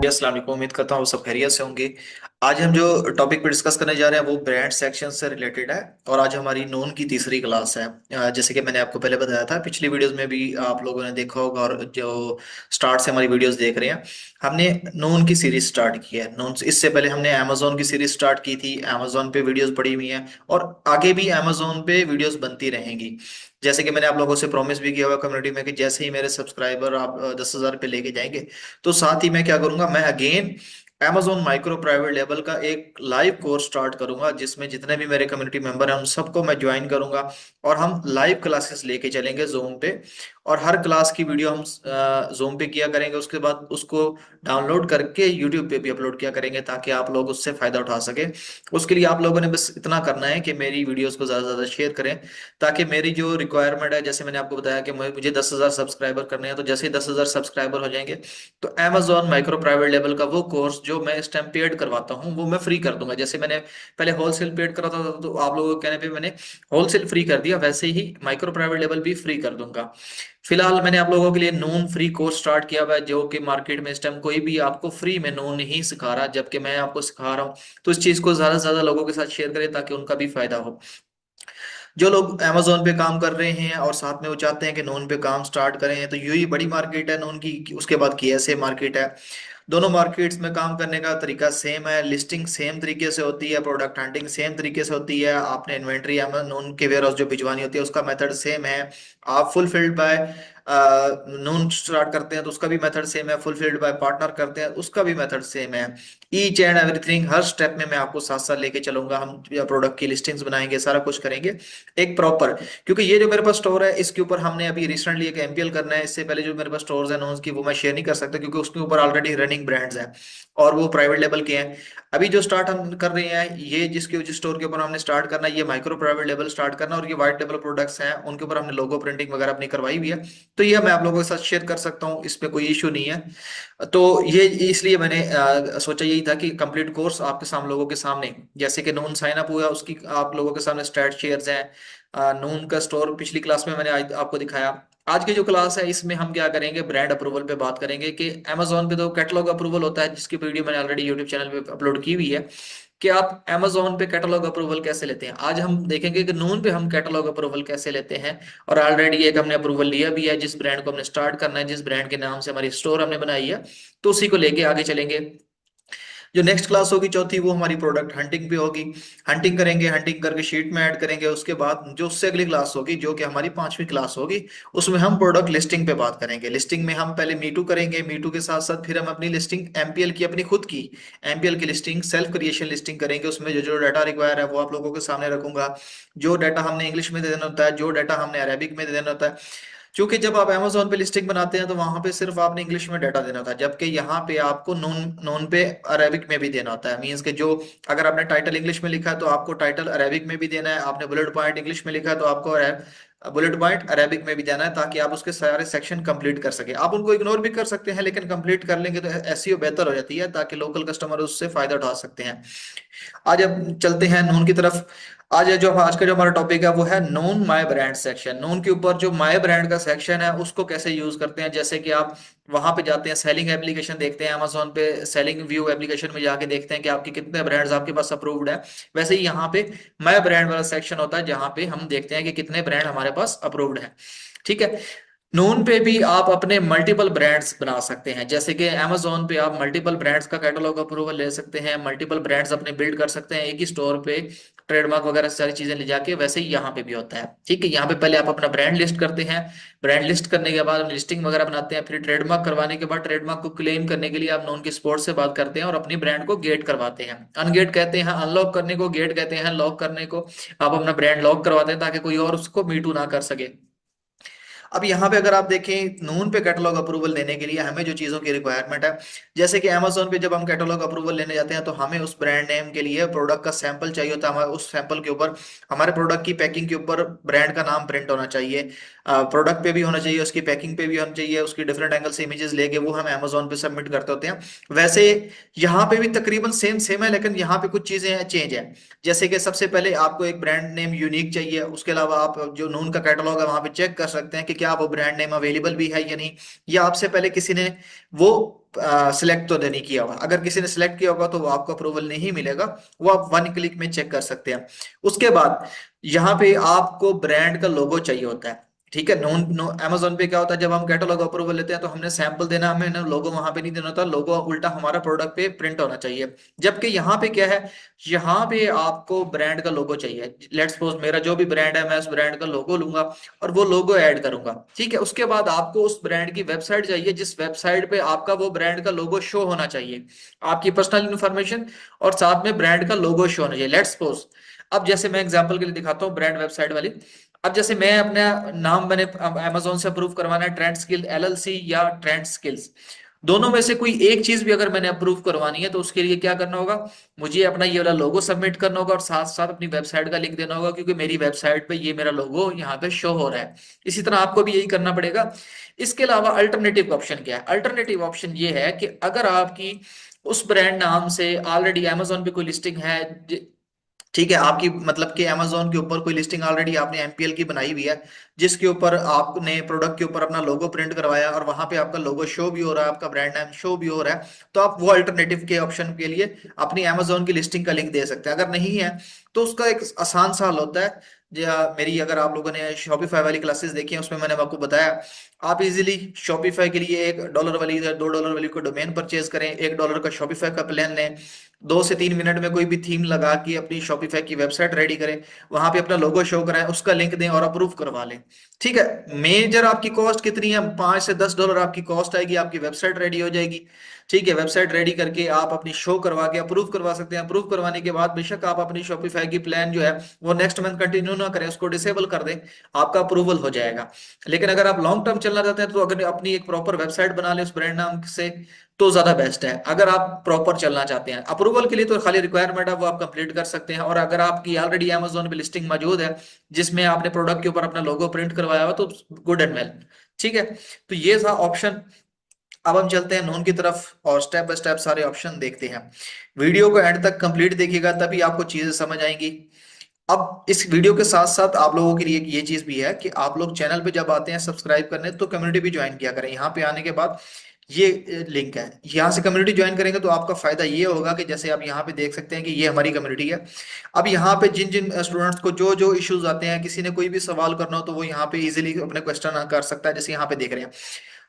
अस्सलाम वालेकुम। उम्मीद करता हूँ सब खैरियत से होंगे। आज हम जो टॉपिक पे डिस्कस करने जा रहे हैं वो ब्रांड सेक्शन से रिलेटेड है। और आज हमारी नोन की तीसरी क्लास है। जैसे कि मैंने आपको पहले बताया था, पिछली वीडियोस में भी आप लोगों ने देखा होगा, और जो स्टार्ट से हमारी वीडियोस देख रहे हैं, हमने नोन की सीरीज स्टार्ट की है। नोन इससे पहले हमने अमेजोन की सीरीज स्टार्ट की थी। अमेजोन पे वीडियोस पड़ी हुई हैं और आगे भी अमेजोन पे वीडियोस बनती रहेंगी। जैसे कि मैंने आप लोगों से प्रॉमिस भी किया हुआ कम्युनिटी में कि जैसे ही मेरे सब्सक्राइबर आप 10,000 पे लेके जाएंगे, तो साथ ही मैं क्या करूंगा, मैं again Amazon micro private level का एक लाइव कोर्स स्टार्ट करूंगा, जिसमें जितने भी मेरे कम्युनिटी मेंबर हैं उन सबको मैं ज्वाइन करूंगा। और हम लाइव क्लासेस लेके चलेंगे Zoom पे। और हर क्लास की वीडियो हम Zoom पे किया करेंगे, उसके बाद उसको डाउनलोड करके YouTube पे भी अपलोड किया करेंगे, ताकि आप लोग उससे फायदा उठा सके। उसके लिए आप लोगों ने बस इतना करना है कि मेरी वीडियोस को ज्यादा से ज्यादा शेयर करें, ताकि मेरी जो रिक्वायरमेंट है, जैसे मैंने आपको बताया कि मुझे 10,000 सब्सक्राइबर करने हैं, तो जैसे ही 10,000 सब्सक्राइबर हो जाएंगे, तो Amazon माइक्रो प्राइवेट लेवल का वो कोर्स जो मैं इस टाइम पेड करवाता हूँ वो मैं फ्री कर दूंगा। जैसे मैंने पहले होलसेल पेड कराता था, तो आप लोगों के कहने पे मैंने होलसेल फ्री कर दिया, वैसे ही माइक्रो प्राइवेट लेवल भी फ्री कर दूंगा। फिलहाल मैंने आप लोगों के लिए नोन फ्री कोर्स स्टार्ट किया हुआ है, जो कि मार्केट में इस टाइम कोई भी आपको फ्री में नोन नहीं सिखा रहा, जबकि मैं आपको सिखा रहा हूँ। तो इस चीज को ज्यादा से ज्यादा लोगों के साथ शेयर करें, ताकि उनका भी फायदा हो। जो लोग Amazon पे काम कर रहे हैं और साथ में वो चाहते हैं कि नोन पे काम स्टार्ट करें, तो यूही बड़ी मार्केट है नोन की। उसके बाद KSA मार्केट है। दोनों मार्केट्स में काम करने का तरीका सेम है, लिस्टिंग सेम तरीके से होती है, प्रोडक्ट हंटिंग सेम तरीके से होती है, आपने इन्वेंट्री नोन के वेयर हाउस जो भिजवानी होती है उसका मेथड सेम है। आप फुलफिल्ड बाय नोन स्टार्ट करते हैं तो उसका भी मेथड सेम है, फुलफिल्ड बाय पार्टनर करते हैं उसका भी मेथड सेम है। Each and everything, her step में मैं आपको साथ साथ लेके चलूंगा। हम प्रोडक्ट की लिस्टिंग्स बनाएंगे, सारा कुछ करेंगे एक प्रॉपर। क्योंकि ये जो मेरे पास स्टोर है, इसके ऊपर हमने अभी रिसेंटली एक MPL करना है। इससे पहले जो मेरे पास स्टोर्स है नोन की, वो मैं शेयर नहीं कर सकता, क्योंकि उसके ऊपर ऑलरेडी रनिंग ब्रांड्स हैं और वो प्राइवेट लेवल के हैं। अभी जो स्टार्ट हम कर रहे हैं, ये जिस स्टोर के ऊपर हमने स्टार्ट करना है, ये माइक्रो प्राइवेट लेवल स्टार्ट करना, और ये व्हाइट लेवल प्रोडक्ट्स हैं, उनके ऊपर हमने लोगो प्रिंटिंग वगैरह अपनी करवाई हुई है। तो ये मैं आप लोगों के साथ शेयर कर सकता हूँ, इसमें कोई इशू नहीं है। तो ये इसलिए मैंने सोचा यही था कि कंप्लीट कोर्स आपके सामने लोगों के सामने, जैसे कि नून साइन अप हुआ उसकी आप लोगों के सामने स्टैट शेयर्स हैं। नून का स्टोर पिछली क्लास में मैंने आज आपको दिखाया। आज की जो क्लास है इसमें हम क्या करेंगे, ब्रांड अप्रूवल पे बात करेंगे कि Amazon पे तो कैटलॉग अप्रूवल होता है, जिसकी वीडियो मैंने ऑलरेडी यूट्यूब चैनल पे अपलोड की हुई है, कि आप Amazon पे कैटलॉग अप्रूवल कैसे लेते हैं। आज हम देखेंगे कि नून पे हम कैटलॉग अप्रूवल कैसे लेते हैं। और ऑलरेडी एक हमने अप्रूवल लिया भी है, जिस ब्रांड को हमने स्टार्ट करना है, जिस ब्रांड के नाम से हमारी स्टोर हमने बनाई है, तो उसी को लेके आगे चलेंगे। जो नेक्स्ट क्लास होगी चौथी, वो हमारी प्रोडक्ट हंटिंग पे होगी। हंटिंग करेंगे, हंटिंग करके शीट में ऐड करेंगे। उसके बाद जो उससे अगली क्लास होगी, जो कि हमारी पांचवी क्लास होगी, उसमें हम प्रोडक्ट लिस्टिंग पे बात करेंगे। लिस्टिंग में हम पहले मीटू करेंगे, मीटू के साथ साथ फिर हम अपनी लिस्टिंग MPL की, अपनी खुद की MPL की लिस्टिंग, सेल्फ क्रिएशन लिस्टिंग करेंगे। उसमें जो जो डाटा रिक्वायर है वो आप लोगों के सामने रखूंगा। जो डाटा हमने इंग्लिश में दे देना होता है, जो डाटा हमने अरेबिक में दे देना होता है। क्योंकि जब आप Amazon पे लिस्टिंग बनाते हैं तो वहां पे सिर्फ आपने इंग्लिश में डाटा देना होता है, जबकि यहाँ पे आपको नोन नोन पे अरेबिक में भी देना होता है। मीन्स के जो, अगर आपने टाइटल इंग्लिश में लिखा है तो आपको टाइटल अरेबिक में भी देना है, आपने बुलेट पॉइंट इंग्लिश में लिखा है तो आपको बुलेट पॉइंट अरेबिक में भी देना है, ताकि आप उसके सारे सेक्शन कंप्लीट कर सके। आप उनको इग्नोर भी कर सकते हैं, लेकिन कंप्लीट कर लेंगे तो SEO बेहतर हो जाती है, ताकि लोकल कस्टमर उससे फायदा उठा सकते हैं। आज अब चलते हैं नून की तरफ। आज का जो हमारा टॉपिक है वो है नून माय ब्रांड सेक्शन। नून के ऊपर जो माय ब्रांड का सेक्शन है उसको कैसे यूज करते हैं। जैसे कि आप वहां पे जाते हैं, सेलिंग एप्लीकेशन देखते हैं Amazon पे, सेलिंग व्यू एप्लीकेशन में जाके देखते हैं कि आपके कितने ब्रांड्स आपके पास अप्रूव्ड है। वैसे ही यहाँ पे माय ब्रांड वाला सेक्शन होता है, जहाँ पे हम देखते हैं कि कितने ब्रांड हमारे पास अप्रूव्ड है। ठीक है। नून पे भी आप अपने मल्टीपल ब्रांड्स बना सकते हैं। जैसे कि Amazon पे आप मल्टीपल ब्रांड्स का कैटलॉग अप्रूवल ले सकते हैं, मल्टीपल ब्रांड्स अपने बिल्ड कर सकते हैं एक ही स्टोर पे, ट्रेडमार्क वगैरह सारी चीजें ले जाके। वैसे ही यहाँ पे भी होता है। ठीक है, यहाँ पे पहले आप अपना ब्रांड लिस्ट करते हैं, ब्रांड लिस्ट करने के बाद लिस्टिंग वगैरह बनाते हैं, फिर ट्रेडमार्क करवाने के बाद ट्रेडमार्क को क्लेम करने के लिए आप नॉन की स्पोर्ट से बात करते हैं और अपनी ब्रांड को गेट करवाते हैं। अनगेट कहते हैं अनलॉक करने को, गेट कहते हैं लॉक करने को। आप अपना ब्रांड लॉक करवाते हैं ताकि कोई और उसको मीटू ना कर सके। अब यहाँ पे अगर आप देखें, नून पे कैटलॉग अप्रूवल देने के लिए हमें जो चीजों की रिक्वायरमेंट है, जैसे कि Amazon पे जब हम कैटलॉग अप्रूवल लेने जाते हैं तो हमें उस ब्रांड नेम के लिए प्रोडक्ट का सैंपल चाहिए होता है। हमारे उस सैंपल के ऊपर, हमारे प्रोडक्ट की पैकिंग के ऊपर ब्रांड का नाम प्रिंट होना चाहिए। प्रोडक्ट पे भी होना चाहिए, उसकी पैकिंग पे भी होना चाहिए, उसकी डिफरेंट एंगल से इमेजेस लेके वो हम Amazon पे सबमिट करते होते हैं। वैसे यहाँ पे भी तकरीबन सेम सेम है, लेकिन यहाँ पे कुछ चीजें चेंज है। जैसे कि सबसे पहले आपको एक ब्रांड नेम यूनिक चाहिए। उसके अलावा आप जो नून का कैटलॉग है वहां पे चेक कर सकते हैं कि क्या वो ब्रांड नेम अवेलेबल भी है या नहीं, या आपसे पहले किसी ने वो सिलेक्ट तो नहीं किया होगा। अगर किसी ने सिलेक्ट किया होगा तो वो आपको अप्रूवल नहीं मिलेगा, वो आप वन क्लिक में चेक कर सकते हैं। उसके बाद यहाँ पे आपको ब्रांड का लोगो चाहिए होता है। ठीक है, नोन नो अमेजोन पे क्या होता है, जब हम कैटलॉग अप्रूवल लेते हैं तो हमने सैंपल देना, हमें ना लोगो वहां पे नहीं देना होता, लोगो उल्टा हमारा प्रोडक्ट पे प्रिंट होना चाहिए। जबकि यहाँ पे क्या है, यहाँ पे आपको ब्रांड का लोगो चाहिए। लेट्स सपोज मेरा जो भी ब्रांड है, मैं उस ब्रांड का लोगो लूंगा और वो लोगो ऐड करूंगा। ठीक है, उसके बाद आपको उस ब्रांड की वेबसाइट चाहिए, जिस वेबसाइट पे आपका वो ब्रांड का लोगो शो होना चाहिए, आपकी पर्सनल इंफॉर्मेशन और साथ में ब्रांड का लोगो शो होना चाहिए। लेट्स सपोज अब जैसे मैं एग्जांपल के लिए दिखाता हूँ ब्रांड वेबसाइट वाली। अब जैसे मैं अपना नाम मैंने अमेजोन से अप्रूव करवाना है, ट्रेंड स्किल एलएलसी या ट्रेंड स्किल्स, दोनों में से कोई एक चीज भी अगर मैंने अप्रूव करवानी है तो उसके लिए क्या करना होगा, मुझे अपना ये वाला लोगो सबमिट करना होगा और साथ साथ अपनी वेबसाइट का लिंक देना होगा, क्योंकि मेरी वेबसाइट पे ये मेरा लोगो यहाँ पे शो हो रहा है। इसी तरह आपको भी यही करना पड़ेगा। इसके अलावा अल्टरनेटिव ऑप्शन क्या है, अल्टरनेटिव ऑप्शन ये है कि अगर आपकी उस ब्रांड नाम से ऑलरेडी अमेजोन पे कोई लिस्टिंग है, ठीक है, आपकी मतलब कि अमेजोन के ऊपर कोई लिस्टिंग ऑलरेडी आपने एमपीएल की बनाई हुई है, जिसके ऊपर आपने प्रोडक्ट के ऊपर अपना लोगो प्रिंट करवाया और वहां पे आपका लोगो शो भी हो रहा है, आपका ब्रांड नेम शो भी हो रहा है, तो आप वो अल्टरनेटिव के ऑप्शन के लिए अपनी अमेजोन की लिस्टिंग का लिंक दे सकते हैं। अगर नहीं है तो उसका एक आसान सा हल होता है। मेरी अगर आप लोगों ने शॉपिफाई वाली क्लासेस देखी हैं, उसमें मैंने आपको बताया, आप इजीली शॉपिफाई के लिए $1 वाली या $2 वाली को डोमेन परचेज करें, $1 का शॉपिफाई का प्लान लें, 2 से 3 मिनट में कोई भी थीम लगा के अपनी शॉपिफाई की वेबसाइट रेडी करें, वहां पे अपना लोगो शो कराएं, उसका लिंक दें और अप्रूव करवा लें। ठीक है, मेजर आपकी कॉस्ट कितनी है, $5 से $10 आपकी कॉस्ट आएगी, आपकी वेबसाइट रेडी हो जाएगी। ठीक है, वेबसाइट रेडी करके आप अपनी शो करवा के अप्रूव करवा सकते हैं। अप्रूव करवाने के बाद बेशक आप अपनी शॉपिफाई की प्लान जो है वो नेक्स्ट मंथ कंटिन्यू ना करें, उसको डिसेबल कर दें, आपका अप्रूवल हो जाएगा। लेकिन अगर आप लॉन्ग टर्म चलना चाहते हैं तो अगर अपनी एक प्रॉपर वेबसाइट बना लें उस ब्रांड नाम से, तो ज्यादा बेस्ट है। अगर आप प्रॉपर चलना चाहते हैं अप्रूवल के लिए तो खाली रिक्वायरमेंट है वो आप कंप्लीट कर सकते हैं, और अगर आपकी ऑलरेडी अमेजोन पे लिस्टिंग मौजूद है जिसमें आपने प्रोडक्ट के ऊपर अपना लोगो प्रिंट करवाया हुआ, तो गुड एंड वेल। ठीक है, तो ये था ऑप्शन। अब हम चलते हैं नोन की तरफ और स्टेप बाय स्टेप सारे ऑप्शन देखते हैं। वीडियो को एंड तक कंप्लीट देखिएगा, तभी आपको चीजें समझ आएंगी। अब इस वीडियो के साथ साथ आप लोगों के लिए ये चीज भी है कि आप लोग चैनल पे जब आते हैं सब्सक्राइब करने, तो कम्युनिटी भी ज्वाइन किया करें। यहाँ पे आने के बाद ये लिंक है, यहाँ से कम्युनिटी ज्वाइन करेंगे तो आपका फायदा ये होगा कि जैसे आप यहाँ पे देख सकते हैं कि ये हमारी कम्युनिटी है। अब यहाँ पे जिन जिन स्टूडेंट्स को जो जो इश्यूज आते हैं, किसी ने कोई भी सवाल करना हो तो वो यहाँ पे इजीली अपने क्वेश्चन कर सकता है। जैसे यहाँ पे देख रहे हैं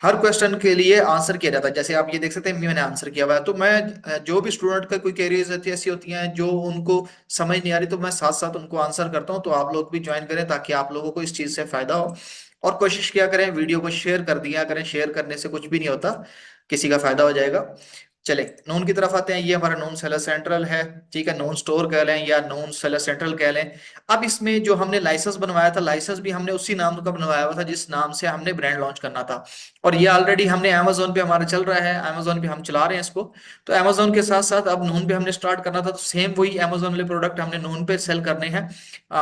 हर क्वेश्चन के लिए आंसर किया जाता है, जैसे आप ये देख सकते हैं मैंने आंसर किया हुआ है। तो मैं जो भी स्टूडेंट का कोई क्वेरीज ऐसी होती हैं जो उनको समझ नहीं आ रही, तो मैं साथ साथ उनको आंसर करता हूँ। तो आप लोग भी ज्वाइन करें ताकि आप लोगों को इस चीज से फायदा हो, और कोशिश किया करें वीडियो को शेयर कर दिया करें, शेयर करने से कुछ भी नहीं होता, किसी का फायदा हो जाएगा। चले नोन की तरफ आते हैं, ये हमारा नोन सेलर सेंट्रल है। ठीक है, नोन स्टोर कह लें या नोन सेलर सेंट्रल कह लें। अब इसमें जो हमने लाइसेंस बनवाया था, लाइसेंस भी हमने उसी नाम का बनवाया हुआ था जिस नाम से हमने ब्रांड लॉन्च करना था, और ये ऑलरेडी हमने अमेजोन पे हमारा चल रहा है, अमेजोन पे हम चला रहे हैं इसको। तो अमेजोन के साथ साथ अब नून पे हमने स्टार्ट करना था, तो सेम वही अमेजोन वाले प्रोडक्ट हमने नून पे सेल करने हैं।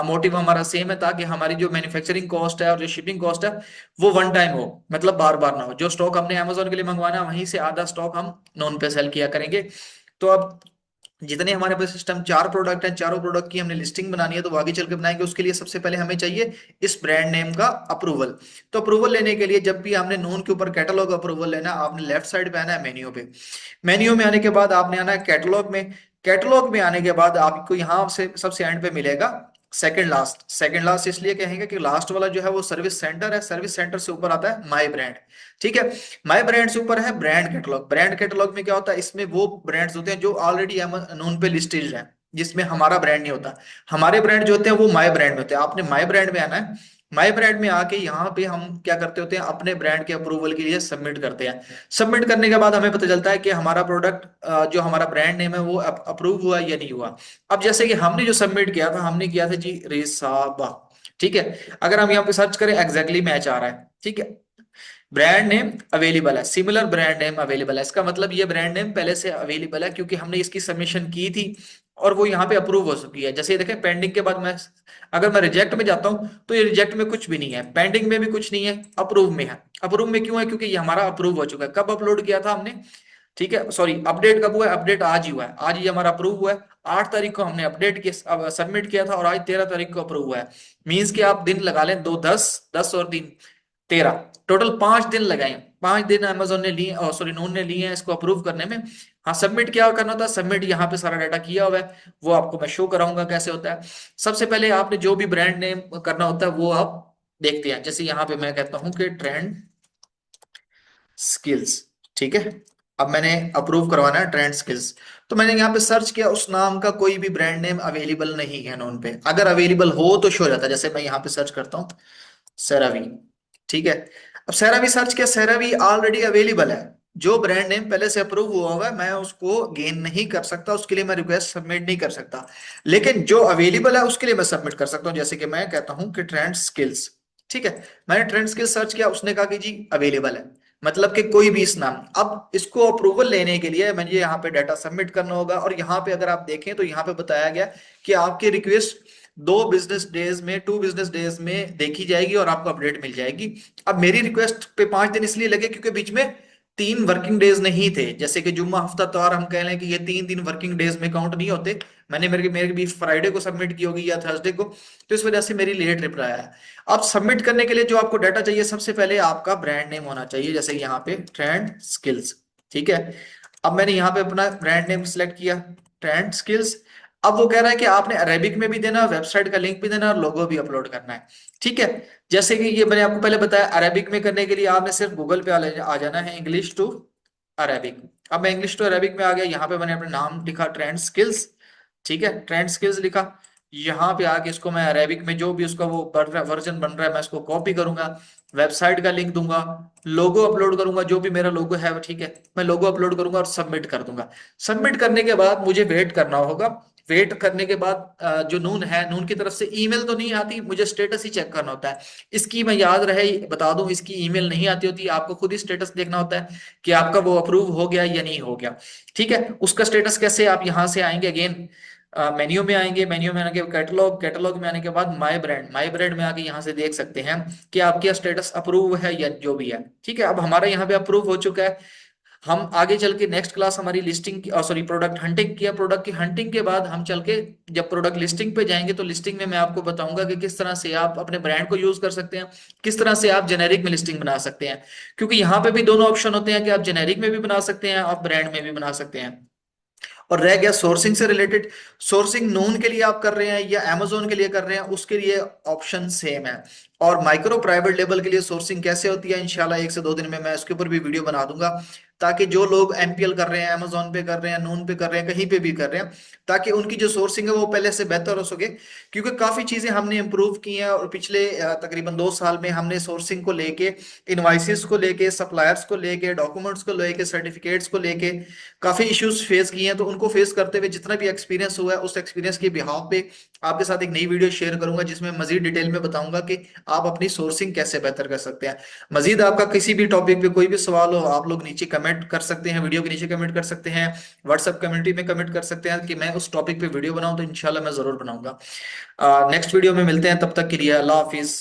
मोटिव हमारा सेम है, ताकि हमारी जो मैन्युफैक्चरिंग कॉस्ट है और जो शिपिंग कॉस्ट है वो वन टाइम हो, मतलब बार बार ना हो। जो स्टॉक हमने अमेजोन के लिए मंगवाना है वहीं से आधा स्टॉक हम नून पे सेल किया करेंगे। तो अब जितने हमारे पास सिस्टम 4 प्रोडक्ट हैं, चारों प्रोडक्ट की हमने लिस्टिंग बनानी है, तो वो आगे चल के बनाएंगे। उसके लिए सबसे पहले हमें चाहिए इस ब्रांड नेम का अप्रूवल। तो अप्रूवल लेने के लिए जब भी हमने नोन के ऊपर कैटलॉग अप्रूवल लेना, आपने लेफ्ट साइड पे आना है मेन्यू पे। मेन्यू में आने के बाद आपने आना है कैटलॉग में। कैटलॉग में आने के बाद आपको यहाँ से सबसे एंड पे मिलेगा सेकंड लास्ट। सेकंड लास्ट इसलिए कहेंगे कि लास्ट वाला जो है वो सर्विस सेंटर है, सर्विस सेंटर से ऊपर आता है माय ब्रांड। ठीक है, माय ब्रांड से ऊपर है ब्रांड कैटलॉग। ब्रांड कैटलॉग में क्या होता है, इसमें वो ब्रांड्स होते हैं जो ऑलरेडी नोन पे लिस्टेड है, जिसमें हमारा ब्रांड नहीं होता। हमारे ब्रांड जो होते हैं वो माय ब्रांड में होते हैं। आपने माय ब्रांड में आना है। माय ब्रांड में आके यहाँ पे हम क्या करते होते हैं, अपने ब्रांड के अप्रूवल के लिए सबमिट करते हैं। सबमिट करने के बाद हमें पता चलता है कि हमारा प्रोडक्ट जो हमारा ब्रांड नेम है वो अप्रूव हुआ या नहीं हुआ। अब जैसे कि हमने जो सबमिट किया था, हमने किया था जी रिसाबा। ठीक है, अगर हम यहाँ पे सर्च करें एग्जैक्टली मैच आ रहा है। ठीक है, ब्रांड नेम अवेलेबल है, सिमिलर ब्रांड नेम अवेलेबल है, इसका मतलब ये ब्रांड नेम पहले से अवेलेबल है, क्योंकि हमने इसकी सबमिशन की थी और वो यहाँ पे अप्रूव हो चुकी है। जैसे ये देखें पेंडिंग के बाद मैं अगर मैं रिजेक्ट में जाता हूँ तो ये रिजेक्ट में कुछ भी नहीं है, पेंडिंग में भी कुछ नहीं है, अप्रूव में है। अप्रूव में क्यों है, क्योंकि ये हमारा अप्रूव हो चुका है। कब अपलोड किया था हमने, ठीक है सॉरी अपडेट कब हुआ है, अपडेट आज ही हुआ है, आज ही हमारा अप्रूव हुआ है। 8 तारीख को हमने अपडेट किया, सबमिट किया था, और आज 13 तारीख को अप्रूव हुआ है। मीन्स कि आप दिन लगा लें, 2 10 10 और 3 13, टोटल 5 दिन लगाए। 5 दिन अमेजोन ने लिए, सॉरी नून ने लिए हैं इसको अप्रूव करने में। हाँ, सबमिट क्या करना होता है, सबमिट यहाँ पे सारा डाटा किया हुआ है, वो आपको मैं शो कराऊंगा कैसे होता है। सबसे पहले आपने जो भी ब्रांड नेम करना होता है वो आप देखते हैं। जैसे यहाँ पे मैं कहता हूँ कि ट्रेंड स्किल्स, ठीक है। अब मैंने अप्रूव करवाना है ट्रेंड स्किल्स, तो मैंने यहाँ पे सर्च किया, उस नाम का कोई भी ब्रांड नेम अवेलेबल नहीं है नोन पे। अगर अवेलेबल हो तो शो हो जाता है। जैसे मैं यहाँ पे सर्च करता हूँ सेरावी, ठीक है। अब सेरावी सर्च किया, सेरावी ऑलरेडी अवेलेबल है। जो ब्रांड नेम पहले से अप्रूव हुआ हुआ है मैं उसको गेन नहीं कर सकता, उसके लिए मैं रिक्वेस्ट सबमिट नहीं कर सकता। लेकिन जो अवेलेबल है उसके लिए मैं सबमिट कर सकता हूँ। जैसे कि मैं कहता हूँ कि ट्रेंड स्किल्स, ठीक है। मैंने ट्रेंड स्किल्स सर्च किया, उसने कहा कि जी अवेलेबल है, मतलब कि कोई भी इस नाम। अब इसको अप्रूवल लेने के लिए मुझे यहाँ पे डाटा सबमिट करना होगा, और यहाँ पे अगर आप देखें तो यहाँ पे बताया गया कि आपकी रिक्वेस्ट 2 बिजनेस डेज में, 2 बिजनेस डेज में देखी जाएगी और आपको अपडेट मिल जाएगी। अब मेरी रिक्वेस्ट पे 5 दिन इसलिए लगे क्योंकि बीच में 3 वर्किंग डेज नहीं थे। जैसे कि जुम्मा हफ्ता त्योहार हम कह लें कि ये 3 दिन वर्किंग डेज में काउंट नहीं होते। मैंने मेरे मेरे भी फ्राइडे को सबमिट की होगी या थर्सडे को, तो इस वजह से मेरी लेट रिप्लाई आया। अब सबमिट करने के लिए जो आपको डाटा चाहिए, सबसे पहले आपका ब्रांड नेम होना चाहिए, जैसे यहाँ पे ट्रेंड स्किल्स, ठीक है। अब मैंने यहाँ पे अपना ब्रांड नेम सिलेक्ट किया, ट्रेंड स्किल्स। अब वो कह रहा है कि आपने अरेबिक में भी देना, वेबसाइट का लिंक भी देना और लोगो भी अपलोड करना है, ठीक है। जैसे कि ये मैंने आपको पहले बताया, अरेबिक में करने के लिए आपने सिर्फ गूगल पे आ जाना है, इंग्लिश टू अरेबिक। अब मैं इंग्लिश टू अरेबिक में आ गया, यहाँ पे मैंने अपना नाम लिखा ट्रेंड स्किल्स, ठीक है, ट्रेंड स्किल्स लिखा। यहाँ पे आके इसको मैं अरेबिक में जो भी उसका वो वर्जन बन रहा है मैं इसको कॉपी करूंगा, वेबसाइट का लिंक दूंगा, लोगो अपलोड करूंगा, जो भी मेरा लोगो है वो, ठीक है, मैं लोगो अपलोड करूंगा और सबमिट कर दूंगा। सबमिट करने के बाद मुझे वेट करना होगा। वेट करने के बाद जो नून है, नून की तरफ से ईमेल तो नहीं आती, मुझे स्टेटस ही चेक करना होता है। इसकी मैं याद रहे बता दूं, इसकी ईमेल नहीं आती होती, आपको खुद ही स्टेटस देखना होता है कि आपका वो अप्रूव हो गया या नहीं हो गया, ठीक है। उसका स्टेटस कैसे, आप यहां से आएंगे अगेन, मेन्यू में आएंगे, मेन्यू में आने के कैटलॉग, कैटलॉग में आने के बाद माय ब्रांड में आके यहाँ से देख सकते हैं कि आपका स्टेटस अप्रूव है या जो भी है, ठीक है। अब हमारा यहाँ पे अप्रूव हो चुका है। हम आगे चल के नेक्स्ट क्लास हमारी लिस्टिंग की, सॉरी प्रोडक्ट हंटिंग किया, प्रोडक्ट की हंटिंग के बाद हम चल के जब प्रोडक्ट लिस्टिंग पे जाएंगे तो लिस्टिंग में मैं आपको बताऊंगा कि किस तरह से आप अपने ब्रांड को यूज कर सकते हैं, किस तरह से आप जेनेरिक में लिस्टिंग बना सकते हैं। क्योंकि यहाँ पे भी दोनों ऑप्शन होते हैं कि आप जेनेरिक में भी बना सकते हैं, आप ब्रांड में भी बना सकते हैं। और रह गया सोर्सिंग से रिलेटेड, सोर्सिंग नून के लिए आप कर रहे हैं या अमेजोन के लिए कर रहे हैं, उसके लिए ऑप्शन सेम है। और माइक्रो प्राइवेट लेबल के लिए सोर्सिंग कैसे होती है, इंशाल्लाह 1 से 2 दिन में मैं उसके ऊपर भी वीडियो बना दूंगा, ताकि जो लोग एमपीएल कर रहे हैं, अमेजोन पे कर रहे हैं, नून पे कर रहे हैं, कहीं पे भी कर रहे हैं, ताकि उनकी जो सोर्सिंग है वो पहले से बेहतर हो सके। क्योंकि काफी चीजें हमने इंप्रूव की हैं, और पिछले तकरीबन 2 साल में हमने सोर्सिंग को लेके, इनवाइसेस को लेके, सप्लायर्स को लेके, डॉक्यूमेंट्स को लेके, सर्टिफिकेट्स को लेके काफी इश्यूज फेस किए हैं। तो उनको फेस करते हुए जितना भी एक्सपीरियंस हुआ है, उस एक्सपीरियंस के बिहाफ पे आपके साथ एक नई वीडियो शेयर करूंगा, जिसमें मजीद डिटेल में बताऊंगा कि आप अपनी सोर्सिंग कैसे बेहतर कर सकते हैं। मजीद आपका किसी भी टॉपिक पे कोई भी सवाल हो, आप लोग नीचे कमेंट कर सकते हैं, वीडियो के नीचे कमेंट कर सकते हैं, व्हाट्सएप कम्युनिटी में कमेंट कर सकते हैं कि मैं उस टॉपिक पे वीडियो बनाऊं, तो इंशाल्लाह मैं जरूर बनाऊंगा। नेक्स्ट वीडियो में मिलते हैं, तब तक के लिए अल्लाह हाफिज।